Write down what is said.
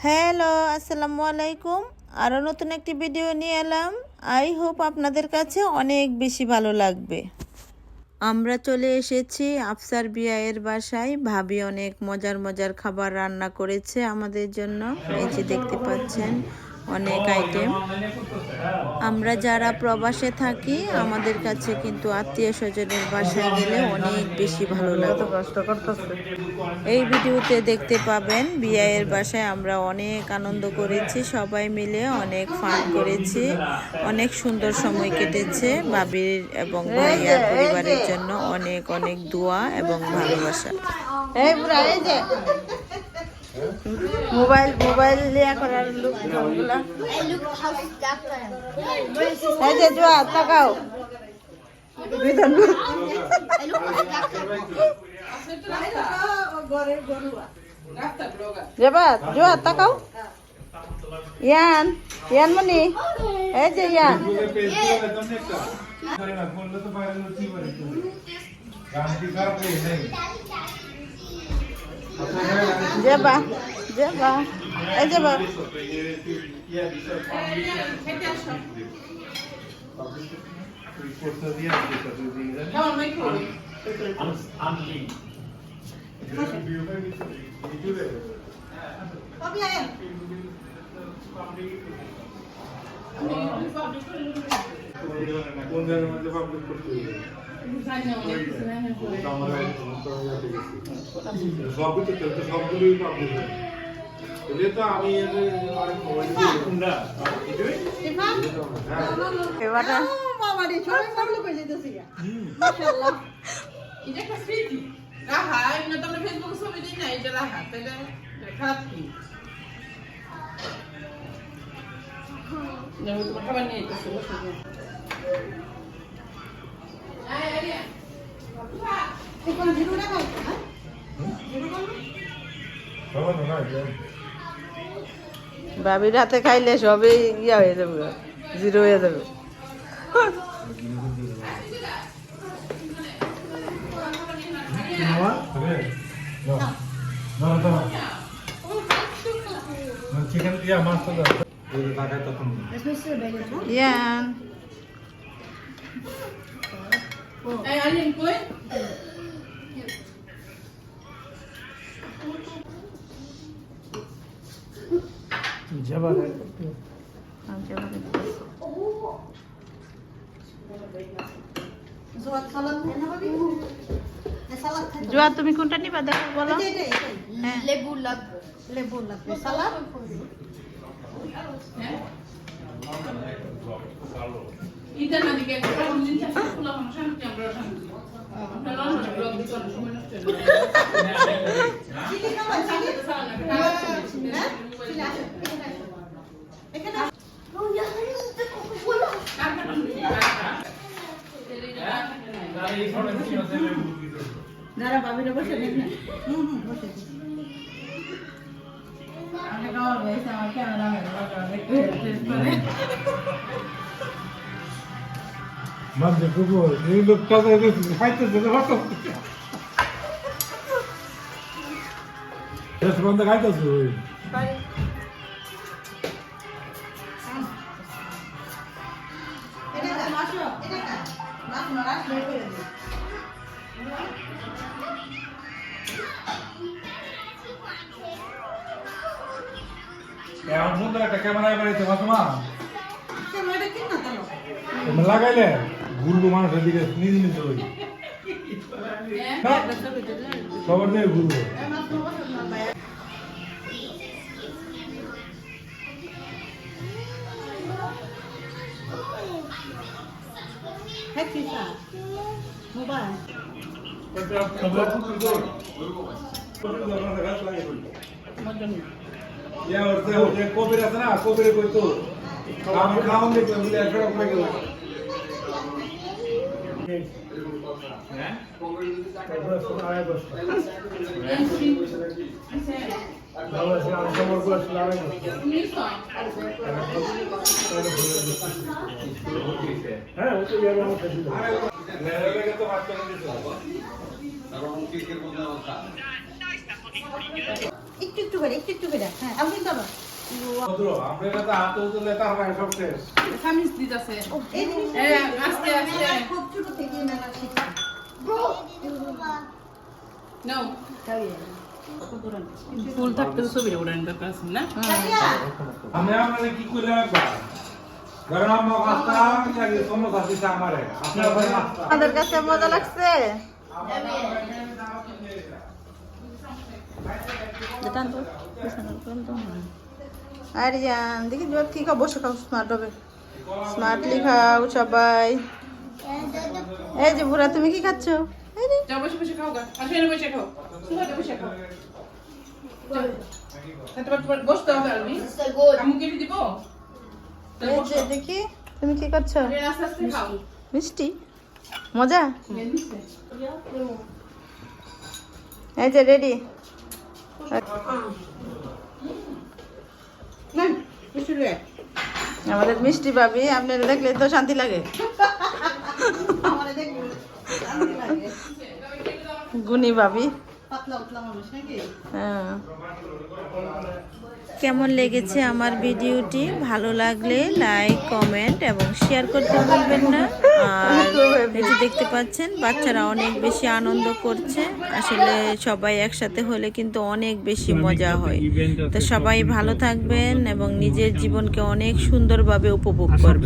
Hello, আসসালামু আলাইকুম। আরও নতুন একটি ভিডিও নিয়ে এলাম। আই হোপ আপনাদের কাছে অনেক বেশি ভালো লাগবে। আমরা চলে এসেছি আফসার বিয়ায়ের বাসায়। ভাবি অনেক মজার মজার খাবার রান্না করেছে আমাদের জন্য। এই যে দেখতে পাচ্ছেন অনেক আইটেম। আমরা যারা প্রবাসে থাকি আমাদের কাছে কিন্তু আত্মীয় স্বজনের বাসায় গেলে অনেক বেশি ভালো লাগে। এই ভিডিওতে দেখতে পাবেন বিয়ায়ের বাসায় আমরা অনেক আনন্দ করেছি, সবাই মিলে অনেক ফান করেছি, অনেক সুন্দর সময় কেটেছে। ভাবির এবং ভাইয়ার পরিবারের জন্য অনেক অনেক দোয়া এবং ভালোবাসা। মোবাইল লিয়া করার লোকগুলা এই যে জোয়া তাকাও জোয়া তাকাও ইয়ান মনি এই যে ইয়ান Jeba, এই যাবা ভাবির হাতে খাইলে সবই ইয়া হয়ে যাবে, জিরো হয়ে যাবে। জোয়া তুমি কোনটা নিবা দেখো বলো। লেবু লাগবে সালাদ এটা না দিকে একটা দিন চাষ ফুলা ফাংশন কি আমরা শান্তি আপনারা না ব্লগ দিতে সময় নষ্ট হয় চিলি খাওয়া চিলি সালাদ না চিলি আসে এখানে ও ইয়ারে তো কোকো বলো দাঁড়া বাবিরা বসে দেখ না বসে আমি গাওয়া হয়েছে আমার ক্যামেরা একটু টেস্ট করে Mande kubo, ni lokta da de খাইতে de ভালো। Des বন্ধ খাইতেছ ওই। এটা মাশো এটা মাছ মাছ বের করে দে এখন সুন্দর একটা ক্যামেরা বাড়িতে বাসমা ক্যামেরা কি না তালো তুমি লাগাইলে ঘুরবো মানুষের দিকে নিজে নিজে ওই সবার দিকে ঘুরবো। মোবাইল কবির আছে না কবিরে কইতো আমি খাওয়ান দেখলাম বলে একটা করে গেল একটু একটু করে হ্যাঁ আমি কিন্তু ভদ্র, আপনার কাছে হাত তুললে তারপরে সব শেষ। খামিস দিতেছে আস্তে আস্তে নাও ফুল থাকতে তো ছবিটা উড়ান ব্যাপার আছে না আমি আপনাকে কি করলাম একবার গরম আম্মা পাস্তা নাকি সমোসা দিছে আমারে আপনার ভাই নাস্তা আমাদের কাছে মজা লাগছে আরিয়ান দেখি কি খাও বসে খাও স্মার্ট হবে স্মার্টলি খাও সবাই এই যে বুড়া তুমি কি খাচ্ছ যাও বসে বসে খাও গা আসলে বসে খাও সুহাতে বসে খাও তারপর বসতে হবে আমি আমি কেটে দিব এই যে দেখি তুমি কি করছো আস্তে আস্তে খাও মিষ্টি মজা এই যে রেডি না বসে রে আমাদের মিষ্টি ভাবি আপনারা দেখলে তো শান্তি লাগে গুণী ভাবি হ্যাঁ। কেমন লেগেছে আমার ভিডিওটি ভালো লাগলে লাইক কমেন্ট এবং শেয়ার করতে ভুলবেন না আর এই যে দেখতে পাচ্ছেন বাচ্চারা অনেক বেশি আনন্দ করছে আসলে সবাই একসাথে হলে কিন্তু অনেক বেশি মজা হয় তো সবাই ভালো থাকবেন এবং নিজের জীবনকে অনেক সুন্দরভাবে উপভোগ করবেন